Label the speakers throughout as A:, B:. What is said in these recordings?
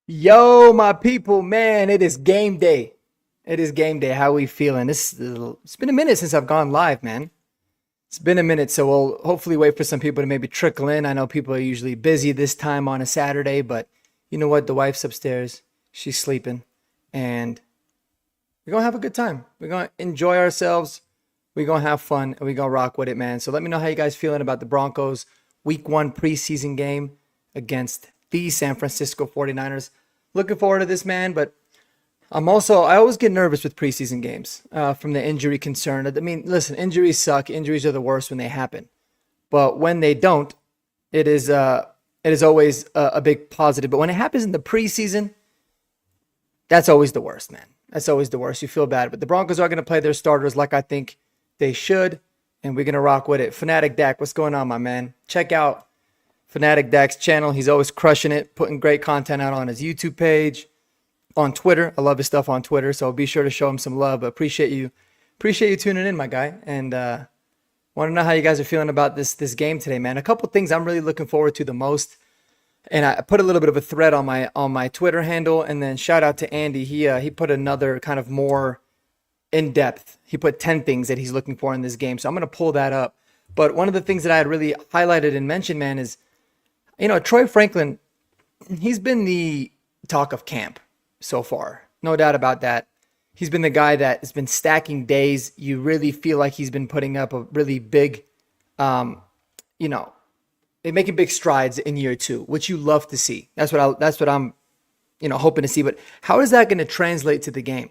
A: Yo, my people, man, it is game day. It is game day. How we feeling? It's been a minute since I've gone live, man. It's been a minute, so we'll hopefully wait for some people to maybe trickle in. I know people are usually busy this time on a Saturday, but you know what? The wife's upstairs. She's sleeping, and we're gonna have a good time. We're gonna enjoy ourselves. We're gonna have fun, and we're gonna rock with it, man. So let me know how you guys feeling about the Broncos week one preseason game against the San Francisco 49ers. Looking forward to this, man, but I always get nervous with preseason games from the injury concern. I mean, listen, injuries suck. Injuries are the worst when they happen. But when they don't, it is always a big positive. But when it happens in the preseason, that's always the worst, man. That's always the worst. You feel bad. But the Broncos are going to play their starters like I think they should, and we're going to rock with it. Fanatic Dak, what's going on, my man? Check out Fanatic Dak's channel. He's always crushing it, putting great content out on his YouTube page, on Twitter. I love his stuff on Twitter, so be sure to show him some love. Appreciate you tuning in, my guy. And want to know how you guys are feeling about this game today, man. A couple things I'm really looking forward to the most. And I put a little bit of a thread on my Twitter handle, and then shout out to Andy. He put another kind of more in depth. He put 10 things that he's looking for in this game. So I'm gonna pull that up. But one of the things that I had really highlighted and mentioned, man, is Troy Franklin. He's been the talk of camp so far, no doubt about that. He's been the guy that has been stacking days. You really feel like he's been putting up a really big, you know, making big strides in year two, which you love to see. That's what I'm, hoping to see. But how is that going to translate to the game?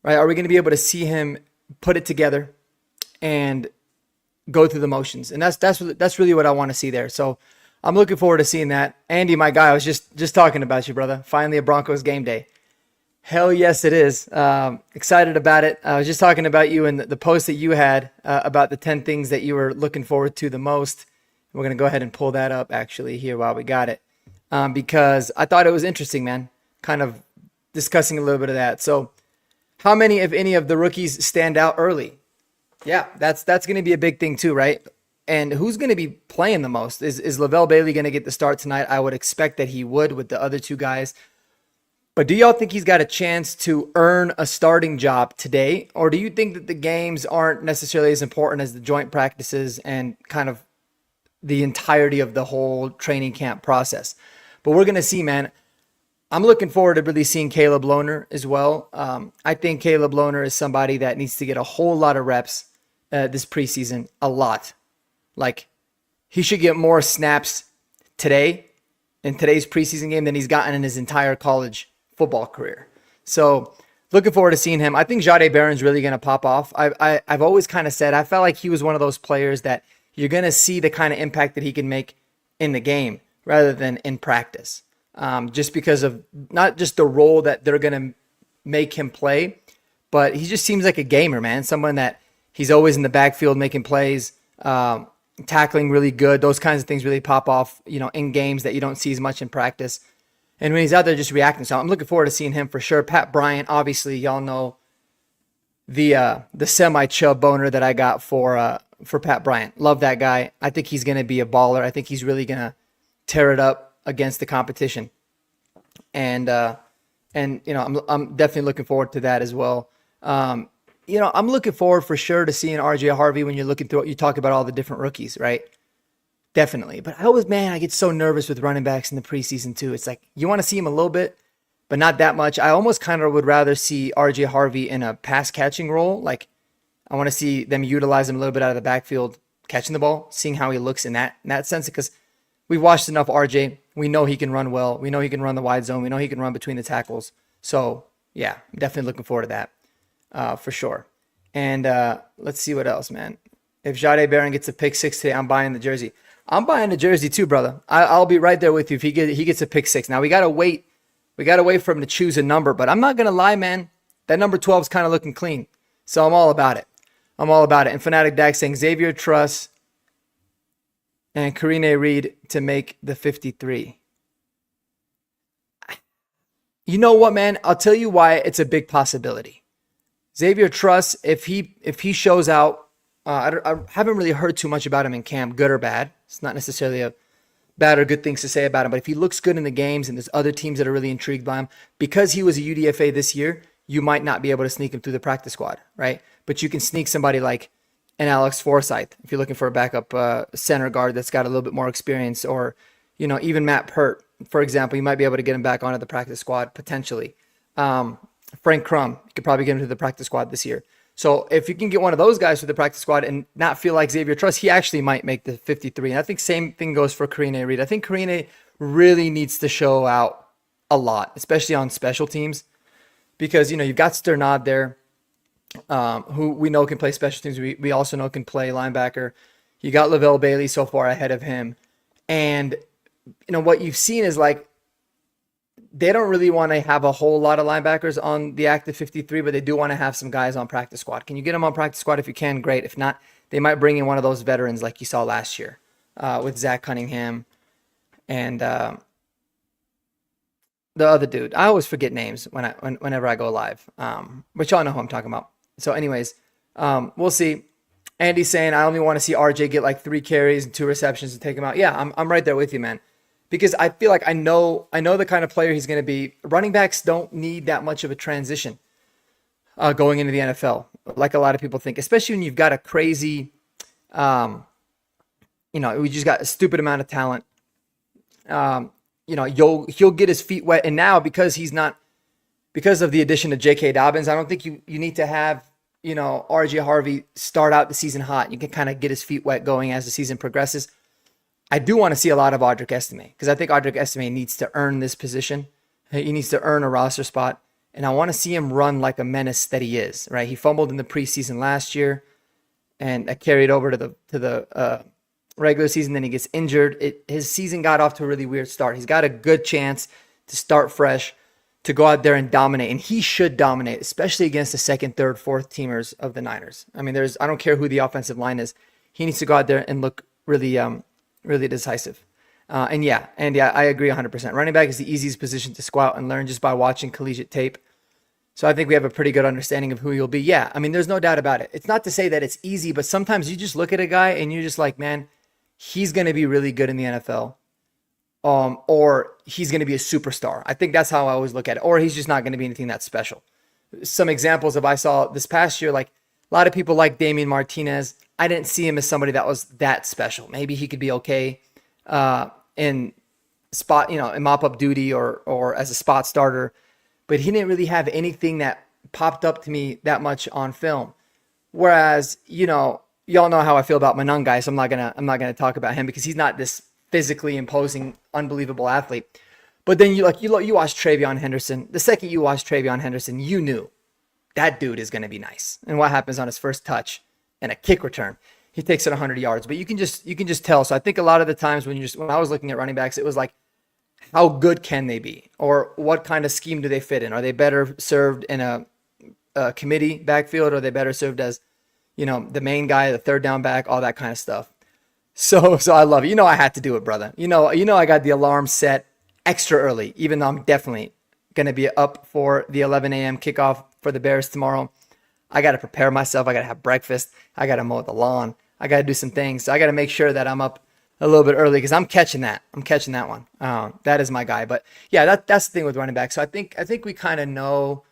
A: Right? Are we going to be able to see him put it together and go through the motions? And that's really what I want to see there. So I'm looking forward to seeing that. Andy, my guy, I was just talking about you, brother. Finally, a Broncos game day. Hell yes, it is. Excited about it. I was just talking about you and the post that you had about the 10 things that you were looking forward to the most. We're going to go ahead and pull that up actually here while we got it, because I thought it was interesting, man, kind of discussing a little bit of that. So how many, if any, of the rookies stand out early? Yeah, that's going to be a big thing too, right? And who's going to be playing the most? Is Levelle Bailey going to get the start tonight? I would expect that he would with the other two guys. But do y'all think he's got a chance to earn a starting job today? Or do you think that the games aren't necessarily as important as the joint practices and kind of the entirety of the whole training camp process? But we're going to see, man. I'm looking forward to really seeing Caleb Lohner as well. I think Caleb Lohner is somebody that needs to get a whole lot of reps this preseason, a lot. Like, he should get more snaps today in today's preseason game than he's gotten in his entire college football career. So looking forward to seeing him. I think Jahdae Barron's really going to pop off. I've always kind of said I felt like he was one of those players that you're going to see the kind of impact that he can make in the game rather than in practice. Just because of not just the role that they're going to make him play, but he just seems like a gamer, man. Someone that he's always in the backfield making plays, tackling really good. Those kinds of things really pop off, in games that you don't see as much in practice. And when he's out there just reacting, so I'm looking forward to seeing him for sure. Pat Bryant, obviously, y'all know the semi-chub boner that I got for Pat Bryant. Love that guy. I think he's going to be a baller. I think he's really going to tear it up against the competition. And I'm definitely looking forward to that as well. I'm looking forward for sure to seeing RJ Harvey when you're looking through, you talk about all the different rookies, right? Definitely. But I get so nervous with running backs in the preseason too. It's like, you want to see him a little bit, but not that much. I almost kind of would rather see RJ Harvey in a pass catching role. Like, I want to see them utilize him a little bit out of the backfield, catching the ball, seeing how he looks in that sense, because we've watched enough RJ. We know he can run well. We know he can run the wide zone. We know he can run between the tackles. So yeah, I'm definitely looking forward to that for sure. And let's see what else, man. If Jahdae Barron gets a pick six today, I'm buying the jersey. I'm buying the jersey too, brother. I'll be right there with you if he gets a pick six. Now we gotta wait. We gotta wait for him to choose a number, but I'm not gonna lie, man. That number 12 is kind of looking clean, so I'm all about it. I'm all about it. And Fanatic Dak saying Xavier Truss and Karine Reed to make the 53. You know what, man? I'll tell you why it's a big possibility. Xavier Truss, if he shows out, I haven't really heard too much about him in camp, good or bad. It's not necessarily bad or good things to say about him. But if he looks good in the games and there's other teams that are really intrigued by him, because he was a UDFA this year, you might not be able to sneak him through the practice squad, right? But you can sneak somebody like an Alex Forsythe if you're looking for a backup center guard that's got a little bit more experience, or even Matt Pert, for example. You might be able to get him back onto the practice squad potentially. Frank Crum, you could probably get him to the practice squad this year. So if you can get one of those guys to the practice squad and not feel like Xavier Truss, he actually might make the 53. And I think same thing goes for Karine Reed. I think Karine really needs to show out a lot, especially on special teams, because, you've got Sternad there, who we know can play special teams. We also know can play linebacker. You got Levelle Bailey so far ahead of him. And, what you've seen is like, they don't really want to have a whole lot of linebackers on the active 53, but they do want to have some guys on practice squad. Can you get them on practice squad? If you can, great. If not, they might bring in one of those veterans like you saw last year with Zach Cunningham and the other dude. I always forget names whenever I go live, but y'all know who I'm talking about. So anyways, we'll see. Andy's saying, I only want to see RJ get like 3 carries and 2 receptions and take him out. Yeah, I'm right there with you, man. Because I feel like I know the kind of player he's going to be. Running backs don't need that much of a transition going into the NFL, like a lot of people think, especially when you've got a crazy, we just got a stupid amount of talent. He'll get his feet wet. And now because of the addition of J.K. Dobbins, I don't think you need to have, R.J. Harvey start out the season hot. You can kind of get his feet wet going as the season progresses. I do want to see a lot of Audric Estime because I think Audric Estime needs to earn this position. He needs to earn a roster spot. And I want to see him run like a menace that he is, right? He fumbled in the preseason last year and carried over to the regular season. Then he gets injured. His season got off to a really weird start. He's got a good chance to start fresh, to go out there and dominate. And he should dominate, especially against the second, third, fourth teamers of the Niners. I mean, I don't care who the offensive line is. He needs to go out there and look really decisive. I agree 100%. Running back is the easiest position to scout and learn just by watching collegiate tape. So I think we have a pretty good understanding of who he'll be. Yeah, I mean, there's no doubt about it. It's not to say that it's easy, but sometimes you just look at a guy and you're just like, man, he's going to be really good in the NFL. Or he's going to be a superstar. I think that's how I always look at it. Or he's just not going to be anything that special. Some examples of I saw this past year, like a lot of people like Damian Martinez. I didn't see him as somebody that was that special. Maybe he could be okay in spot, in mop-up duty or as a spot starter, but he didn't really have anything that popped up to me that much on film. Whereas, y'all know how I feel about Monangai, so I'm not gonna talk about him because he's not this physically imposing, unbelievable athlete. But then you watch Travion Henderson. The second you watch Travion Henderson, you knew that dude is gonna be nice. And what happens on his first touch and a kick return? He takes it 100 yards, but you can just tell. So I think a lot of the times when I was looking at running backs, it was like, how good can they be? Or what kind of scheme do they fit in? Are they better served in a committee backfield? Or are they better served as, the main guy, the third down back, all that kind of stuff? So I love it. I had to do it, brother. I got the alarm set extra early, even though I'm definitely going to be up for the 11 a.m. kickoff for the Bears tomorrow. I got to prepare myself. I got to have breakfast. I got to mow the lawn. I got to do some things. So I got to make sure that I'm up a little bit early because I'm catching that. I'm catching that one. That is my guy. But yeah, that's the thing with running back. So I think we kind of know.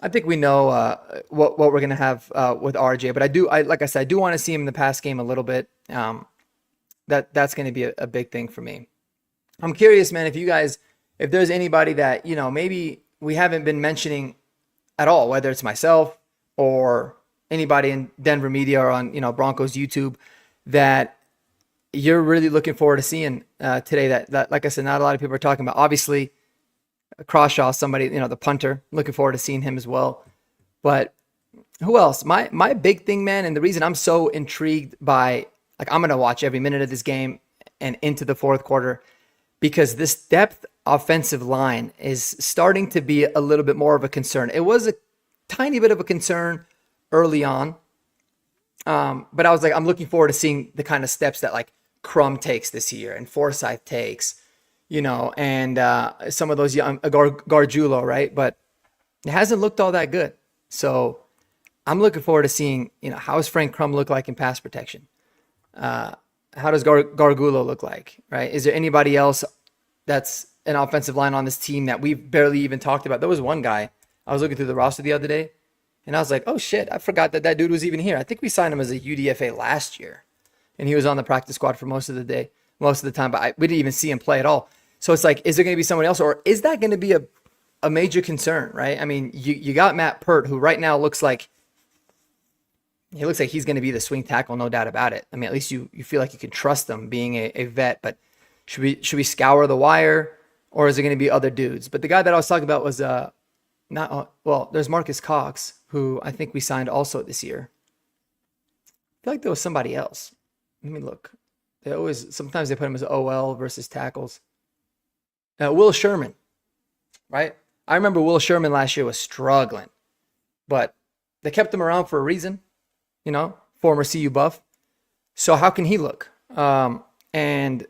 A: I think we know what we're gonna have with RJ. But like I said, I do want to see him in the pass game a little bit. That's going to be a big thing for me. I'm curious, man, if there's anybody that maybe we haven't been mentioning at all, whether it's myself or anybody in Denver media or on Broncos YouTube, that you're really looking forward to seeing today. That like I said, not a lot of people are talking about. Obviously, Crawshaw, somebody, the punter, looking forward to seeing him as well. But who else? My big thing, man, and the reason I'm so intrigued by, like, I'm going to watch every minute of this game and into the fourth quarter, because this depth offensive line is starting to be a little bit more of a concern. It was a tiny bit of a concern early on. But I was like, I'm looking forward to seeing the kind of steps that like Crum takes this year and Forsythe takes, and some of those young Gargiulo, right? But it hasn't looked all that good. So I'm looking forward to seeing, how does Frank Crum look like in pass protection? how does Gargulo look like, right? Is there anybody else that's an offensive line on this team that we've barely even talked about? There was one guy, I was looking through the roster the other day, and I was like, oh shit, I forgot that dude was even here. I think we signed him as a UDFA last year, and he was on the practice squad for most of the time, but we didn't even see him play at all. So it's like, is there going to be somebody else, or is that going to be a major concern, right? I mean, you got Matt Pert, who right now looks like he's going to be the swing tackle, no doubt about it. I mean, at least you feel like you can trust him being a vet, but should we scour the wire, or is it going to be other dudes? But the guy that I was talking about was there's Marcus Cox, who I think we signed also this year. I feel like there was somebody else. Let me look. Sometimes they put him as OL versus tackles. Will Sherman, right? I remember Will Sherman last year was struggling, but they kept him around for a reason, former CU buff. So how can he look? And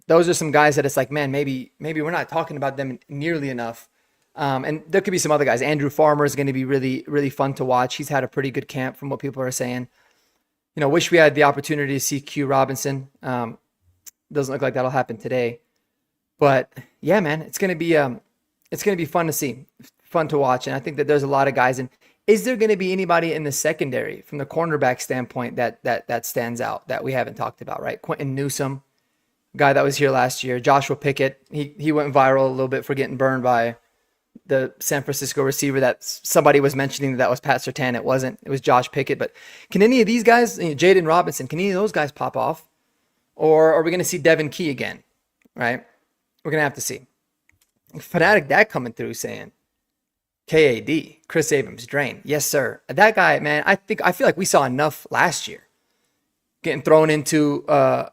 A: those are some guys that it's like, man, maybe we're not talking about them nearly enough. And there could be some other guys. Andrew Farmer is going to be really, really fun to watch. He's had a pretty good camp from what people are saying. Wish we had the opportunity to see Q Robinson. Doesn't look like that'll happen today. But yeah, man, it's going to be fun to see, fun to watch. And I think that there's a lot of guys. And is there going to be anybody in the secondary from the cornerback standpoint that stands out that we haven't talked about, right? Quentin Newsome, guy that was here last year. Joshua Pickett, he went viral a little bit for getting burned by the San Francisco receiver that somebody was mentioning that was Pat Surtain. It wasn't. It was Josh Pickett. But can any of these guys, Jaden Robinson, can any of those guys pop off? Or are we going to see Devin Key again, right? We're going to have to see. Fanatic Dad coming through saying, KAD, Chris Abrams, drain. Yes, sir. That guy, man, I feel like we saw enough last year. Getting thrown into, the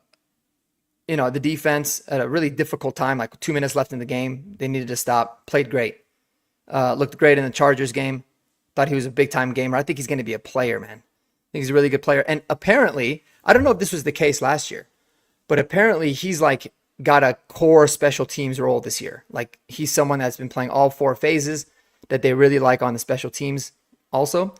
A: defense at a really difficult time, like 2 minutes left in the game. They needed to stop. Played great. Looked great in the Chargers game. Thought he was a big-time gamer. I think he's going to be a player, man. I think he's a really good player. And apparently, I don't know if this was the case last year, but apparently he's like got a core special teams role this year. Like he's someone that's been playing all 4 phases that they really like on the special teams also.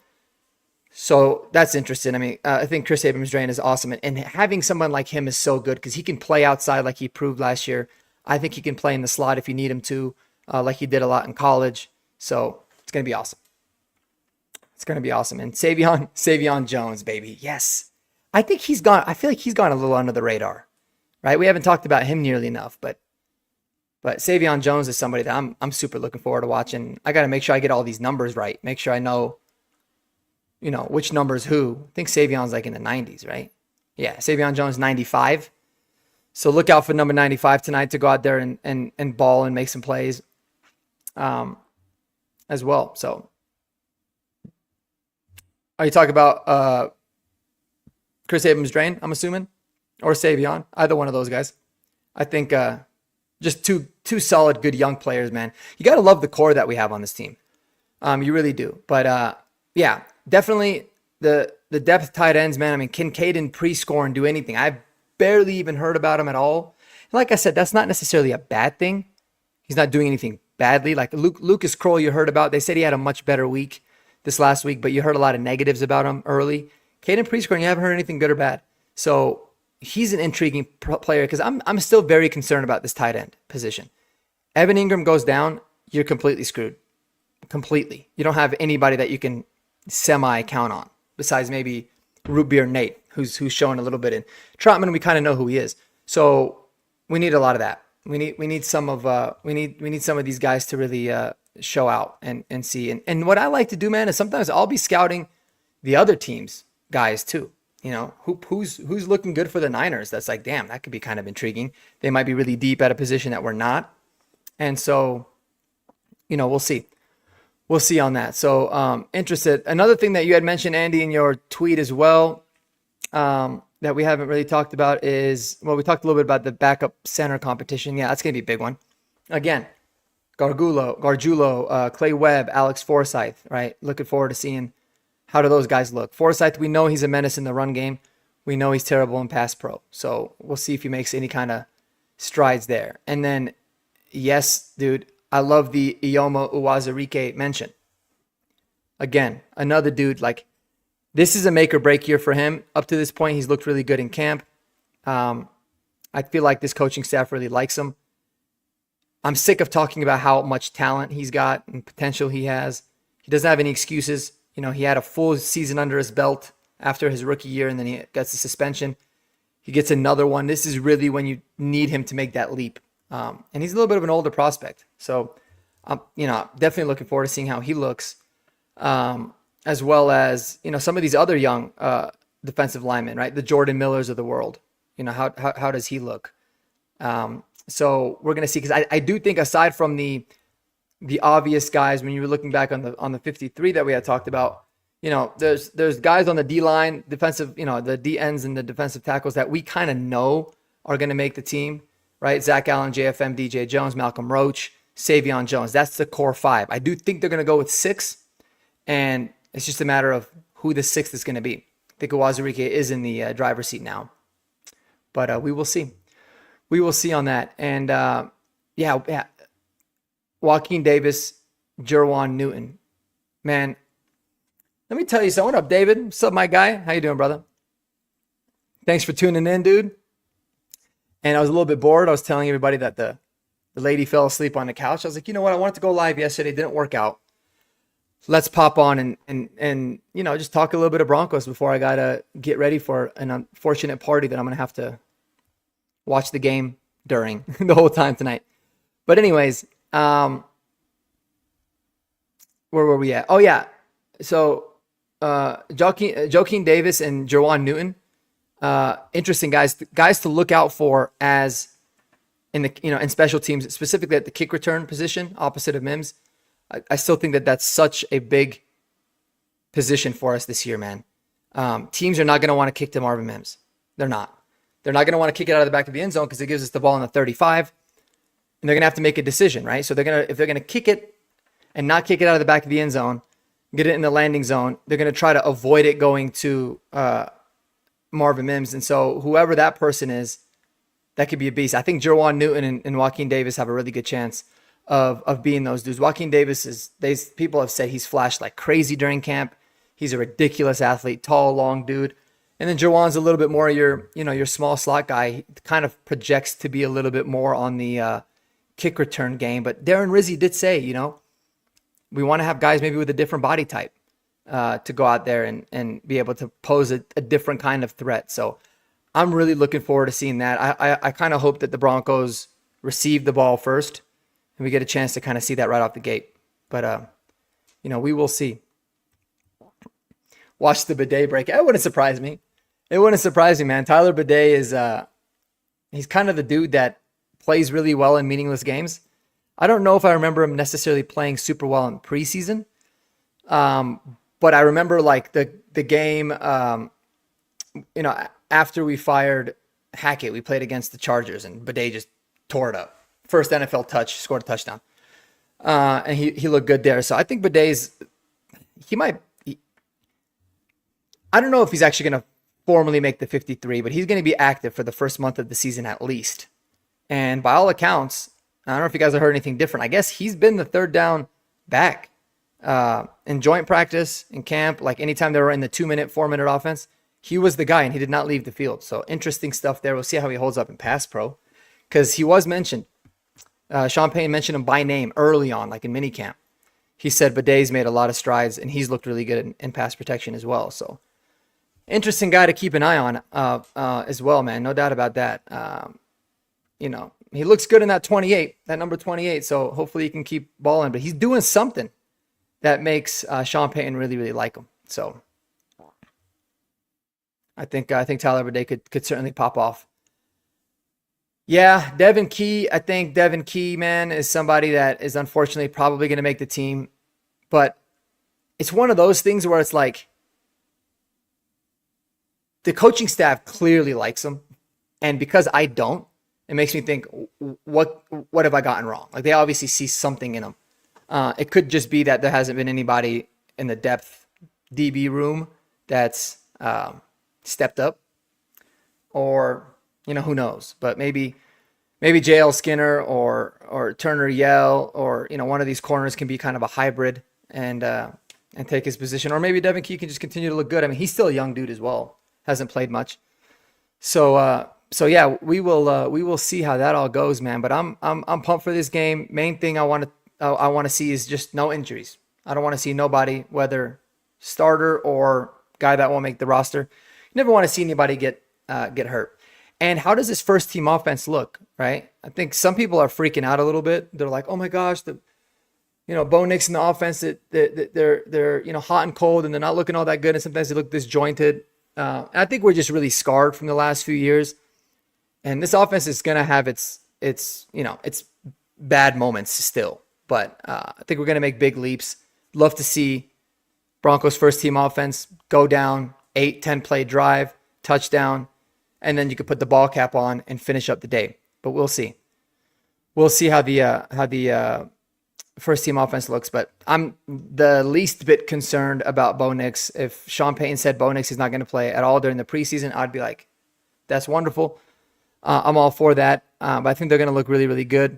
A: So that's interesting. I mean, I think Chris Abrams-Drain is awesome. And having someone like him is so good because he can play outside like he proved last year. I think he can play in the slot if you need him to, like he did a lot in college. So it's going to be awesome. It's going to be awesome. And Savion Jones, baby. Yes. I feel like he's gone a little under the radar, right? We haven't talked about him nearly enough, but Savion Jones is somebody that I'm super looking forward to watching. I got to make sure I get all these numbers right. Make sure I know, which numbers who. I think Savion's like in the 90s, right? Yeah, Savion Jones 95. So look out for number 95 tonight to go out there and ball and make some plays as well. So are you talking about Chris Abrams-Drain, I'm assuming, or Savion? Either one of those guys. I think just two solid, good young players, man. You got to love the core that we have on this team. You really do. But yeah, definitely the depth tight ends, man. I mean, can Caden pre-score and do anything? I've barely even heard about him at all. And like I said, that's not necessarily a bad thing. He's not doing anything badly. Like Lucas Kroll, you heard about. They said he had a much better week this last week, but you heard a lot of negatives about him early. Caden pre-score, and you haven't heard anything good or bad. So he's an intriguing player because I'm still very concerned about this tight end position. Evan Ingram goes down, you're completely screwed. Completely. You don't have anybody that you can semi-count on besides maybe Root Beer Nate, who's showing a little bit. In Trotman, we kind of know who he is. So we need a lot of that. We need some of these guys to really show out and see. And what I like to do, man, is sometimes I'll be scouting the other teams guys too. Who's looking good for the Niners? That's like, damn, that could be kind of intriguing. They might be really deep at a position that we're not. And so, we'll see. We'll see on that. So interested. Another thing that you had mentioned, Andy, in your tweet as well, that we haven't really talked about is, we talked a little bit about the backup center competition. Yeah, that's going to be a big one. Again, Gargiulo, Clay Webb, Alex Forsythe, right? Looking forward to seeing how do those guys look. Forsythe, we know he's a menace in the run game. We know he's terrible in pass pro. So we'll see if he makes any kind of strides there. And then, yes, dude, I love the Ioma Uwazurike mention. Again, another dude, like, This is a make or break year for him. Up to this point, he's looked really good in camp. I feel like this coaching staff really likes him. I'm sick of talking about how much talent he's got and potential he has. He doesn't have any excuses. You know, he had a full season under his belt after his rookie year, and then he gets a suspension. He gets another one. This is really when you need him to make that leap. And he's a little bit of an older prospect. So, definitely looking forward to seeing how he looks. As well as, some of these other young defensive linemen, right? The Jordan Millers of the world. How does he look? So we're going to see, because I do think aside from the obvious guys, when you were looking back on the 53 that we had talked about, there's guys on the D line, defensive, the D ends and the defensive tackles that we kind of know are going to make the team, right? Zach Allen, JFM, DJ Jones, Malcolm Roach, Savion Jones. That's the core five. I do think they're going to go with 6, and it's just a matter of who the 6th is going to be. I think Audric is in the driver's seat now, but we will see. We will see on that. And Joaquin Davis, Jerwan Newton, man. Let me tell you something. What up, David? What's up, my guy? How you doing, brother? Thanks for tuning in, dude. And I was a little bit bored. I was telling everybody that the lady fell asleep on the couch. I was like, you know what? I wanted to go live yesterday. Didn't work out. Let's pop on and just talk a little bit of Broncos before I got to get ready for an unfortunate party that I'm going to have to watch the game during the whole time tonight. But anyways, where were we at? Oh, yeah. So Joaquin Davis and Jerwan Newton, interesting guys to look out for as in the in special teams, specifically at the kick return position opposite of Mims. I still think that's such a big position for us this year, man. Teams are not going to want to kick to Marvin Mims. They're not. They're not going to want to kick it out of the back of the end zone because it gives us the ball in the 35, and they're going to have to make a decision, right? So if they're going to kick it and not kick it out of the back of the end zone, get it in the landing zone, they're going to try to avoid it going to Marvin Mims. And so whoever that person is, that could be a beast. I think Jerwan Newton and Joaquin Davis have a really good chance of being those dudes. Joaquin Davis people have said he's flashed like crazy during camp. He's a ridiculous athlete, tall, long dude. And then Jerwan's a little bit more your small slot guy. He kind of projects to be a little bit more on the kick return game. But Darren Rizzi did say, we want to have guys maybe with a different body type to go out there and be able to pose a different kind of threat. So I'm really looking forward to seeing that. I kind of hope that the Broncos receive the ball first and we get a chance to kind of see that right off the gate. But, we will see. Watch the Bidet break. It wouldn't surprise me. It wouldn't surprise me, man. Tyler Bidet is he's kind of the dude that plays really well in meaningless games. I don't know if I remember him necessarily playing super well in preseason. But I remember like the game, after we fired Hackett, we played against the Chargers and Bidet just tore it up. First NFL touch, scored a touchdown. And he looked good there. So I think I don't know if he's actually going to formally make the 53, but he's going to be active for the first month of the season at least. And by all accounts, I don't know if you guys have heard anything different. I guess he's been the third down back in joint practice, in camp, like anytime they were in the 2-minute, 4-minute offense, he was the guy and he did not leave the field. So interesting stuff there. We'll see how he holds up in pass pro because he was mentioned. Sean Payton mentioned him by name early on, like in minicamp. He said Bidet's made a lot of strides and he's looked really good in pass protection as well. So interesting guy to keep an eye on as well, man. No doubt about that. He looks good in that number 28. So hopefully he can keep balling, but he's doing something that makes Sean Payton really, really like him. So I think Tyler Bidet could certainly pop off. Yeah, Devin Key. I think Devin Key, man, is somebody that is unfortunately probably going to make the team, but it's one of those things where it's like the coaching staff clearly likes him, and because I don't, it makes me think, what have I gotten wrong? Like they obviously see something in him. It could just be that there hasn't been anybody in the depth DB room that's stepped up, or who knows? But maybe JL Skinner or Turner Yell or one of these corners can be kind of a hybrid and and take his position. Or maybe Devin Key can just continue to look good. I mean, he's still a young dude as well. Hasn't played much. So yeah, we will see how that all goes, man. But I'm pumped for this game. Main thing I want to see is just no injuries. I don't want to see nobody, whether starter or guy that won't make the roster. You never want to see anybody get hurt. And how does this first team offense look, right? I think some people are freaking out a little bit. They're like, oh my gosh, Bo Nix in the offense, they're hot and cold and they're not looking all that good. And sometimes they look disjointed. And I think we're just really scarred from the last few years. And this offense is going to have its bad moments still. But I think we're going to make big leaps. Love to see Broncos first team offense go down, 8-10 play drive, touchdown, and then you could put the ball cap on and finish up the day. But we'll see. We'll see how the first team offense looks. But I'm the least bit concerned about Bo Nix. If Sean Payton said Bo Nix is not going to play at all during the preseason, I'd be like, that's wonderful. I'm all for that. But I think they're going to look really, really good.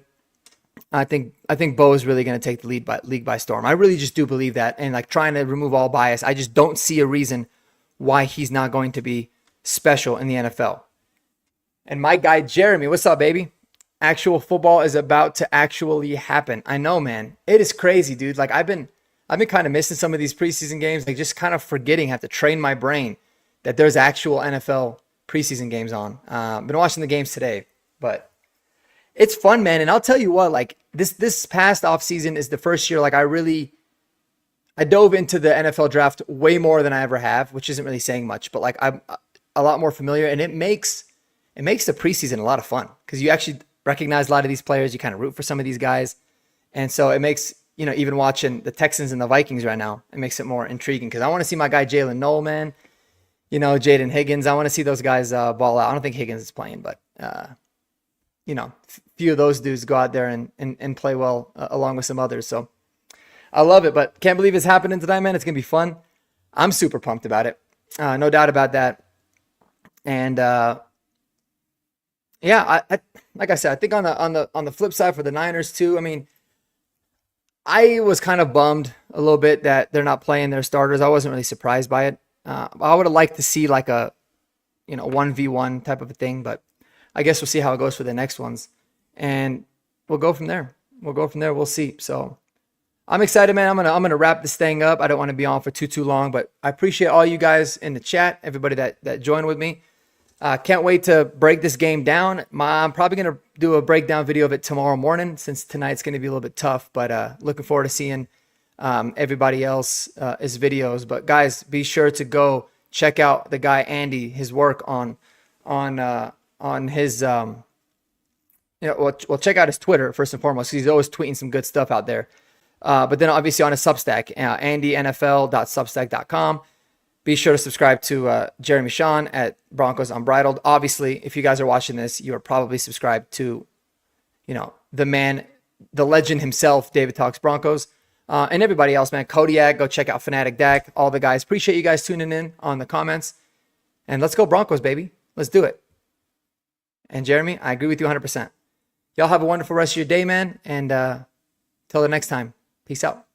A: I think Bo is really going to take the league by storm. I really just do believe that. And like trying to remove all bias, I just don't see a reason why he's not going to be special in the NFL. And my guy Jeremy, what's up, baby? Actual football is about to actually happen. I know, man. It is crazy, dude. Like I've been kind of missing some of these preseason games, like just kind of forgetting, have to train my brain that there's actual NFL preseason games on. Been watching the games today, but it's fun, man. And I'll tell you what, like this past offseason is the first year like I dove into the NFL draft way more than I ever have, which isn't really saying much, but like I'm a lot more familiar, and it makes the preseason a lot of fun because you actually recognize a lot of these players. You kind of root for some of these guys. And so it makes, even watching the Texans and the Vikings right now, it makes it more intriguing because I want to see my guy Jalen Noel, man. Jaden Higgins. I want to see those guys ball out. I don't think Higgins is playing, but few of those dudes go out there and play well along with some others. So I love it, but can't believe it's happening tonight, man. It's going to be fun. I'm super pumped about it. No doubt about that. And yeah, I like I said, I think on the flip side for the Niners too, I mean, I was kind of bummed a little bit that they're not playing their starters. I wasn't really surprised by it. I would have liked to see like a 1v1 type of a thing, but I guess we'll see how it goes for the next ones. And we'll go from there. We'll see. So I'm excited, man. I'm gonna wrap this thing up. I don't want to be on for too long, but I appreciate all you guys in the chat, everybody that joined with me. Can't wait to break this game down. I'm probably going to do a breakdown video of it tomorrow morning since tonight's going to be a little bit tough, but looking forward to seeing everybody else's videos. But guys, be sure to go check out the guy Andy, his work on his check out his Twitter first and foremost, because he's always tweeting some good stuff out there. But then obviously on his Substack, andynfl.substack.com. Be sure to subscribe to Jeremy Sean at Broncos Unbridled. Obviously, if you guys are watching this, you are probably subscribed to, the man, the legend himself, David Talks Broncos, and everybody else, man. Kodiak, go check out Fanatic Dak, all the guys. Appreciate you guys tuning in on the comments. And let's go Broncos, baby. Let's do it. And Jeremy, I agree with you 100%. Y'all have a wonderful rest of your day, man. And till the next time, peace out.